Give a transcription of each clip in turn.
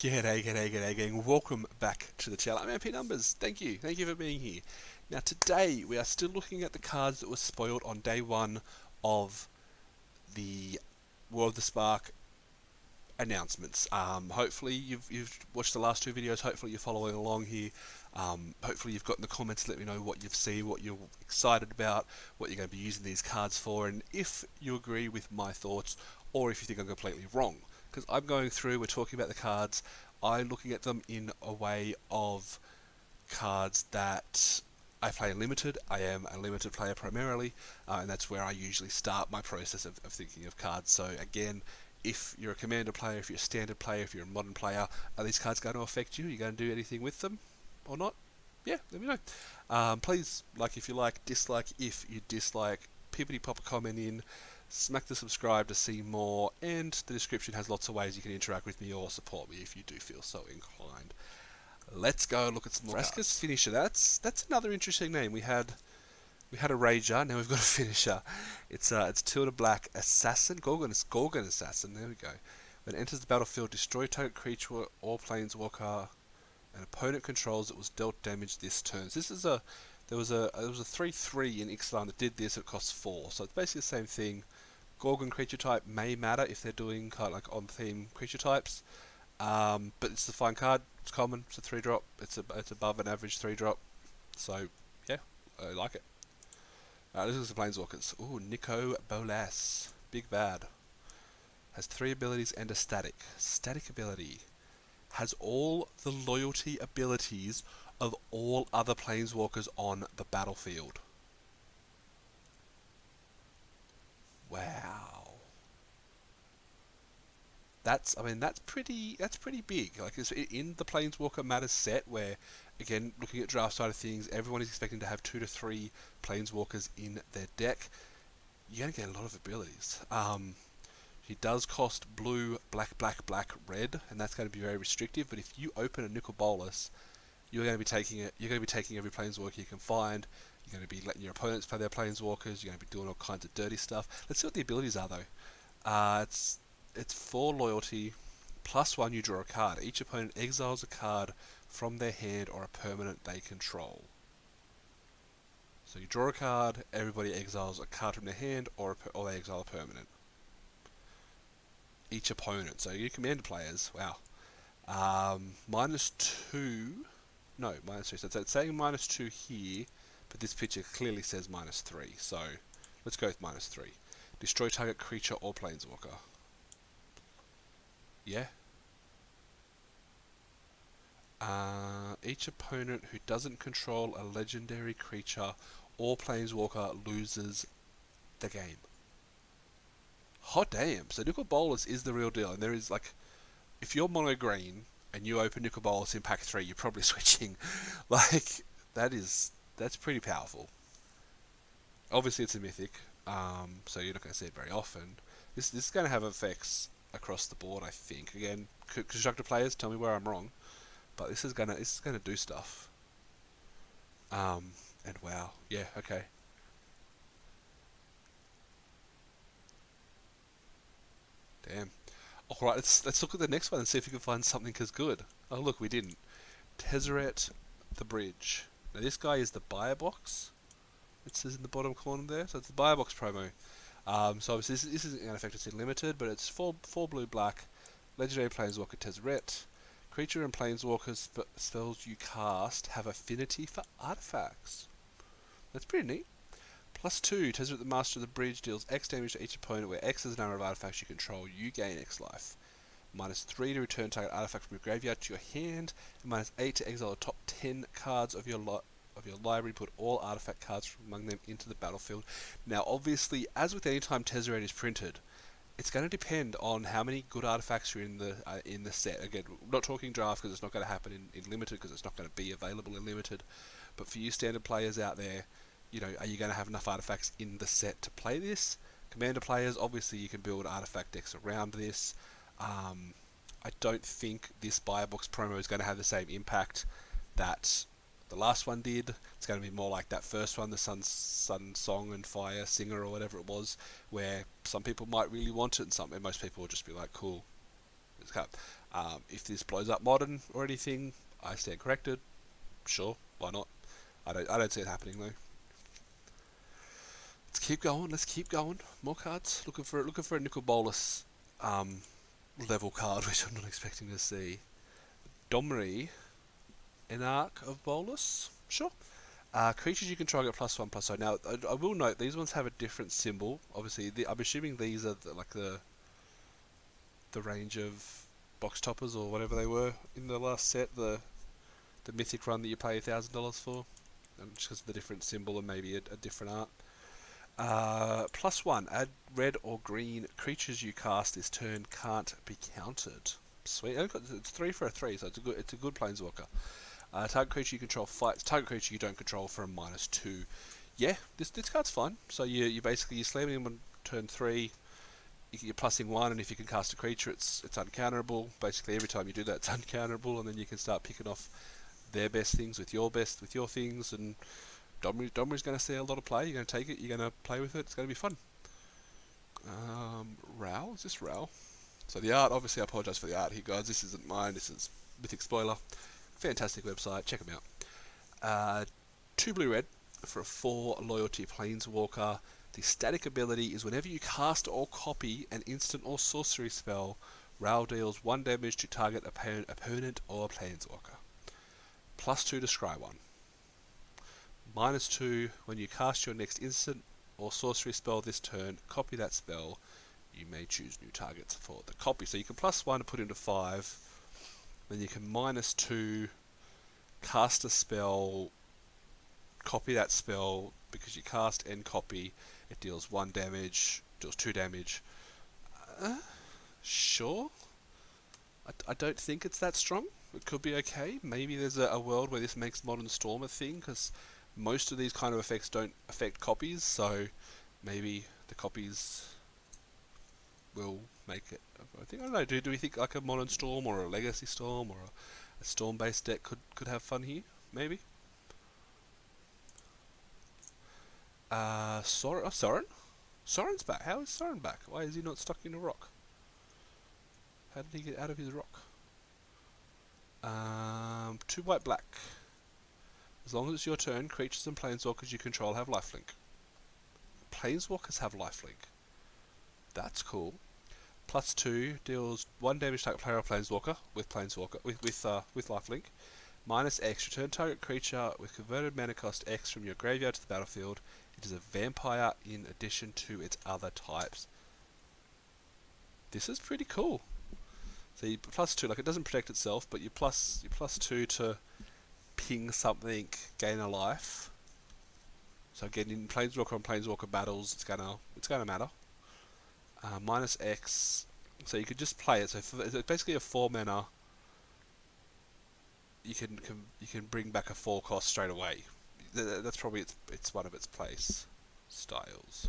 G'day gang, welcome back to the channel. I'm MP Numbers, thank you for being here. Now today we are still looking at the cards that were spoiled on day one of the World of the Spark announcements. Hopefully you've watched the last two videos, hopefully you're following along here. Hopefully you've got in the comments to let me know what you've seen, what you're excited about, what you're going to be using these cards for, and if you agree with my thoughts or if you think I'm completely wrong. Because I'm going through, we're talking about the cards, I'm looking at them in a way of cards that I play limited. I am a limited player primarily, and that's where I usually start my process of thinking of cards. So again, if you're a commander player, if you're a standard player, if you're a modern player, are these cards going to affect you? Are you going to do anything with them or not? Yeah, let me know. Please like if you like, dislike if you dislike, pippity pop a comment in, smack the subscribe to see more, and the description has lots of ways you can interact with me or support me if you do feel so inclined. Let's go look at some more cards. Finisher, that's another interesting name. We had a Rager, now we've got a Finisher. It's Tilda Black Assassin, Gorgon Assassin, there we go. When it enters the battlefield, destroy target creature or Planeswalker an opponent controls that was dealt damage this turn. So this is there was a 3/3 in Ixalan that did this. It costs 4, so it's basically the same thing. Gorgon creature type may matter if they're doing kind of like on theme creature types, but it's a fine card. It's common. It's a 3-drop. It's above an average 3-drop. So yeah, I like it. This is the Planeswalkers. Ooh, Nicol Bolas, big bad. Has 3 abilities and a static. Static ability. Has all the loyalty abilities of all other Planeswalkers on the battlefield. Wow. That's pretty big. Like it's in the Planeswalker Matters set, where again, looking at draft side of things, everyone is expecting to have 2 to 3 Planeswalkers in their deck. You're gonna get a lot of abilities. He does cost blue, black, red, and that's going to be very restrictive. But if you open a Nicol Bolas, you're going to be taking it. You're going to be taking every Planeswalker you can find. You're going to be letting your opponents play their Planeswalkers. You're going to be doing all kinds of dirty stuff. Let's see what the abilities are though. It's 4 loyalty, +1 you draw a card. Each opponent exiles a card from their hand or a permanent they control. So you draw a card. Everybody exiles a card from their hand or they exile a permanent. Each opponent. So you commander players, wow. -2, no, -2. So it's saying -2 here, but this picture clearly says -3. So let's go with -3. Destroy target creature or Planeswalker. Yeah. Each opponent who doesn't control a legendary creature or Planeswalker loses the game. Hot damn! So Nicol Bolas is the real deal, and there is like, if you're mono green and you open Nicol Bolas in pack 3, you're probably switching. Like that's pretty powerful. Obviously, it's a mythic, so you're not going to see it very often. This is going to have effects across the board, I think. Again, constructor players, tell me where I'm wrong, but this is gonna do stuff. And wow, yeah, okay. Damn. Alright, let's look at the next one and see if we can find something as good. Oh look, we didn't. Tezzeret the Bridge. Now this guy is the buyer box. It says in the bottom corner there. So it's the buyer box promo. So obviously this isn't going to affect us in limited, but it's 4 blue black. Legendary Planeswalker Tezzeret. Creature and Planeswalkers spells you cast have affinity for artifacts. That's pretty neat. +2, Tezzeret the Master of the Bridge deals X damage to each opponent where X is the number of artifacts you control, you gain X life. -3 to return target artifact from your graveyard to your hand, and -8 to exile the top 10 cards of your library, put all artifact cards from among them into the battlefield. Now obviously, as with any time Tezzeret is printed, it's going to depend on how many good artifacts are in the set. Again, I'm not talking draft because it's not going to happen in limited, because it's not going to be available in limited, but for you standard players out there, you know, are you going to have enough artifacts in the set to play this? Commander players, obviously you can build artifact decks around this. I don't think this buyer box promo is going to have the same impact that the last one did. It's going to be more like that first one, the Sun Song and Fire Singer or whatever it was, where some people might really want it and most people will just be like, cool. If this blows up modern or anything, I stand corrected. Sure, why not? I don't see it happening though. Let's keep going. Let's keep going. More cards. Looking for a Nicol Bolas level card, which I'm not expecting to see. Domri, an Ark of Bolas. Sure. Creatures you control get +1/+0. Now, I will note these ones have a different symbol. Obviously, I'm assuming these are like the range of box toppers or whatever they were in the last set. The mythic run that you pay $1,000 for, just because of the different symbol and maybe a different art. +1. Add red or green creatures you cast this turn can't be countered. Sweet. It's 3 for a 3, so it's a good Planeswalker. Target creature you control fights target creature you don't control for a -2. Yeah, this card's fine. So you basically you're slamming him on turn 3. You're +1, and if you can cast a creature, it's uncounterable. Basically, every time you do that, it's uncounterable, and then you can start picking off their best things with your things, and Domri's going to see a lot of play. You're going to take it, you're going to play with it, it's going to be fun. Ral? Is this Ral? So the art, obviously I apologise for the art here guys, this isn't mine, this is Mythic Spoiler. Fantastic website, check them out. 2 blue-red for a 4 loyalty Planeswalker. The static ability is whenever you cast or copy an instant or sorcery spell, Ral deals 1 damage to target opponent or Planeswalker. +2 to scry 1. -2 when you cast your next instant or sorcery spell this turn, copy that spell. You may choose new targets for the copy. So you can +1 to put into 5. Then you can -2 cast a spell, copy that spell because you cast and copy. It deals 1 damage, deals 2 damage. Sure. I don't think it's that strong. It could be okay. Maybe there's a world where this makes Modern Storm a thing, because most of these kind of effects don't affect copies, so maybe the copies will make it. I don't know. Do we think like a Modern Storm or a Legacy Storm or a Storm-based deck could have fun here? Maybe. Soren? Soren's back. How is Soren back? Why is he not stuck in a rock? How did he get out of his rock? 2 white black. As long as it's your turn, creatures and planeswalkers you control have lifelink. Planeswalkers have lifelink. That's cool. +2 deals 1 damage to target player or planeswalker with lifelink. -X, return target creature with converted mana cost X from your graveyard to the battlefield. It is a vampire in addition to its other types. This is pretty cool. So you +2, like it doesn't protect itself, but you +2 to ping something, gain a life. So again, in Planeswalker and Planeswalker battles, it's gonna matter. -X, so you could just play it. So it's basically a 4 mana. You can bring back a 4 cost straight away. That's probably it's one of its place styles.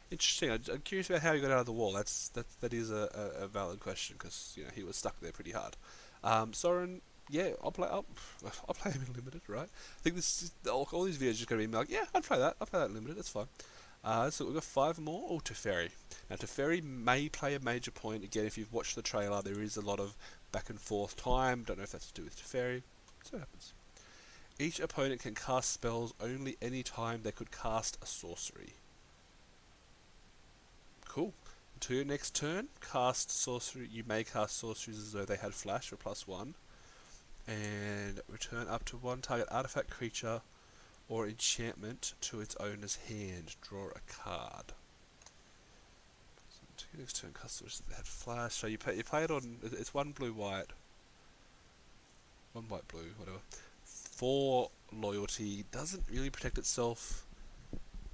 Interesting. I'm curious about how he got out of the wall. That is a valid question, because he was stuck there pretty hard. Soren, yeah, I'll play him in limited, right? I think all these videos are just gonna be like, yeah, I'd play that. I'll play that in limited. That's fine. So we've got 5 more. Oh, Teferi. Now Teferi may play a major point again. If you've watched the trailer, there is a lot of back and forth time. Don't know if that's to do with Teferi. So it happens. Each opponent can cast spells only any time they could cast a sorcery. Cool. Until your next turn, cast sorcery. You may cast sorceries as though they had flash for +1, and return up to 1 target artifact, creature, or enchantment to its owner's hand. Draw a card. So until your next turn, cast sorceries that had flash. So you play it on. It's 1 blue white. 1 white blue, whatever. 4 loyalty. Doesn't really protect itself.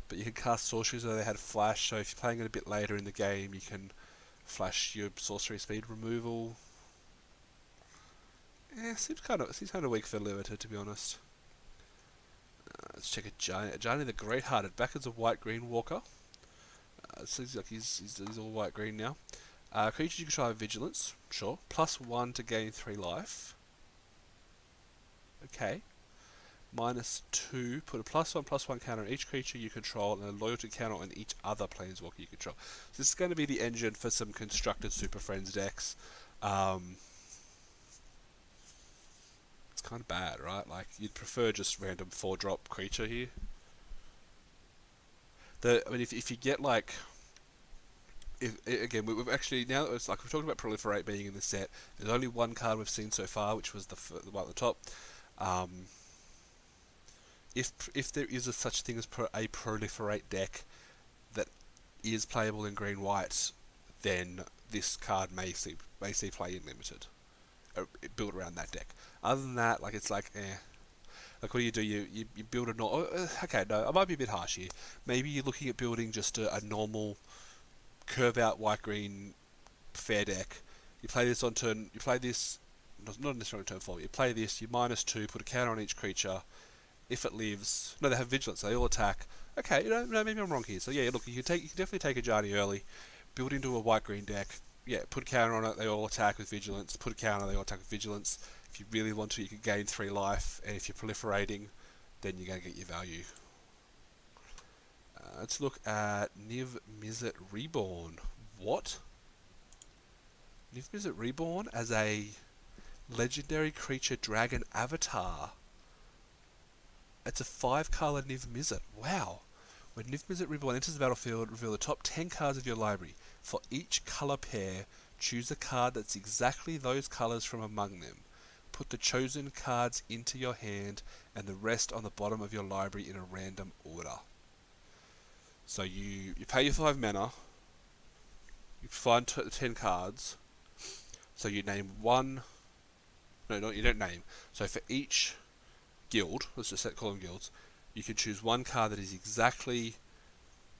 But you can cast sorceries where they had flash, so if you're playing it a bit later in the game, you can flash your sorcery speed removal. Seems kind of weak for limited, to be honest. Let's check a Giant. Giant the Great-Hearted, back as a white-green walker. Seems like he's all white-green now. Creatures you control have vigilance, sure. +1 to gain 3 life. Okay. -2, put a +1/+1 counter on each creature you control and a loyalty counter on each other Planeswalker you control. So this is going to be the engine for some constructed Super Friends decks. It's kind of bad, right? Like, you'd prefer just random 4-drop creature here. I mean, if you get like... Again, we've actually, now that it's like we've talked about Proliferate being in the set, there's only one card we've seen so far, which was the one at the top. If there is such thing as a Proliferate deck that is playable in green-white, then this card may see play in Limited, built around that deck. Other than that, like, it's like, eh. Like, what do? You build a okay, no, I might be a bit harsh here. Maybe you're looking at building just a normal curve-out white-green fair deck. You play this on turn. You play this, not necessarily turn 4. You play this. You -2, put a counter on each creature. If it lives, no, they have vigilance. So they all attack. Okay, no, maybe I'm wrong here. So yeah, look, you can definitely take a Ajani early, build into a white-green deck. Yeah, put a counter on it. They all attack with vigilance. Put a counter. They all attack with vigilance. If you really want to, you can gain 3 life, and if you're proliferating, then you're going to get your value. Let's look at Niv Mizzet Reborn. What? Niv Mizzet Reborn as a legendary creature dragon avatar. It's a 5-color Niv Mizzet. Wow. When Niv Mizzet Reborn enters the battlefield, reveal the top 10 cards of your library. For each color pair, choose a card that's exactly those colors from among them. Put the chosen cards into your hand and the rest on the bottom of your library in a random order. So you pay your 5 mana, you find 10 cards, so you name one, no, you don't name. So for each guild, let's just call them guilds, you can choose one card that is exactly,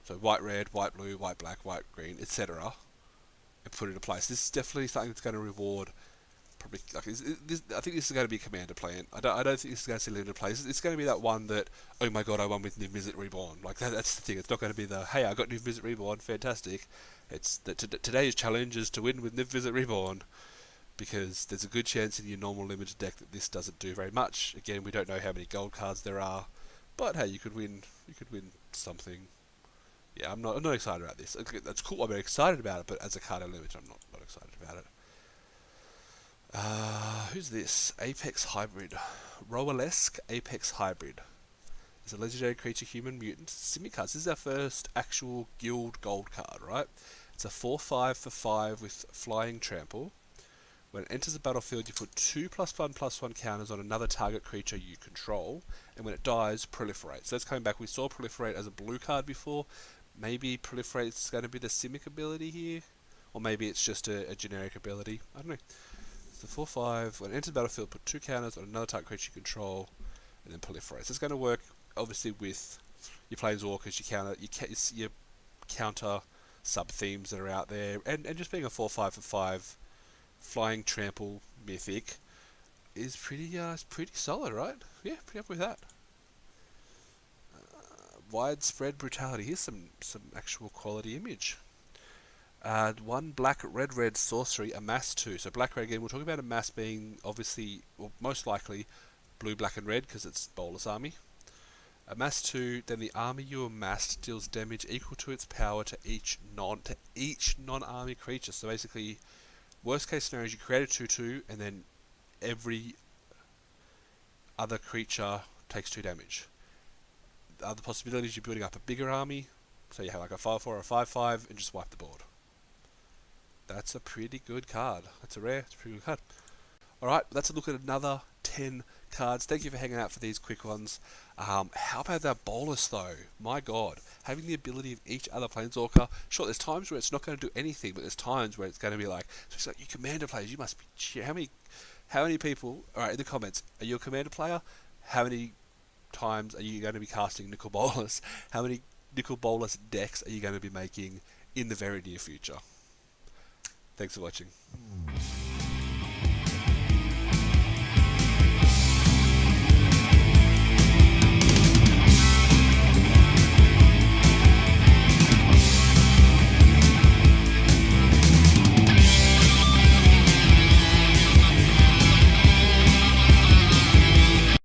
so white, red, white, blue, white, black, white, green, etc. and put it into place. This is definitely something that's going to reward. Probably, like, I think this is going to be a commander plan. I don't think this is going to see limited plays. It's going to be that one that, oh my god, I won with Niv Mizzet Reborn. Like, that's the thing. It's not going to be the, hey, I got Niv Mizzet Reborn, fantastic. It's that today's challenge is to win with Niv Mizzet Reborn, because there's a good chance in your normal limited deck that this doesn't do very much. Again, we don't know how many gold cards there are, but hey, you could win something. Yeah, I'm not excited about this. That's cool. I'm excited about it, but as a card limited, I'm not excited about it. Who's this? Apex Hybrid. Roalesque Apex Hybrid. It's a legendary creature, human mutant. Simic cards. This is our first actual guild gold card, right? It's a 4/5 for 5 with flying trample. When it enters the battlefield, you put 2 +1/+1 counters on another target creature you control, and when it dies, proliferate. So that's coming back. We saw proliferate as a blue card before. Maybe proliferate is going to be the Simic ability here, or maybe it's just a generic ability. I don't know. The 4/5, when it enters the battlefield, put 2 counters on another type creature you control, and then proliferate. So it's going to work, obviously, with your Planeswalkers, your counter sub-themes that are out there, and just being a 4/5 for 5 flying trample mythic is pretty solid, right? Yeah, pretty up with that. Widespread brutality. Here's some actual quality image. 1 black red sorcery, amass 2. So black red again. We're talking about amass being obviously, well, most likely blue, black, and red because it's Bolas army. Amass 2. Then the army you amassed deals damage equal to its power to each non-army creature. So basically, worst case scenario is you create a 2/2, and then every other creature takes 2 damage. The other possibility is you're building up a bigger army, so you have like a 5/4 or a 5/5, and just wipe the board. That's a pretty good card. It's a pretty good card. Alright, let's look at another 10 cards. Thank you for hanging out for these quick ones. How about that Bolas though? My god. Having the ability of each other Planeswalker. Sure, there's times where it's not going to do anything, but there's times where it's going to be like, so it's like, you commander players, you must be cheer. How many people, alright, in the comments, are you a commander player? How many times are you going to be casting Nicol Bolas? How many Nicol Bolas decks are you going to be making in the very near future? Thanks for watching.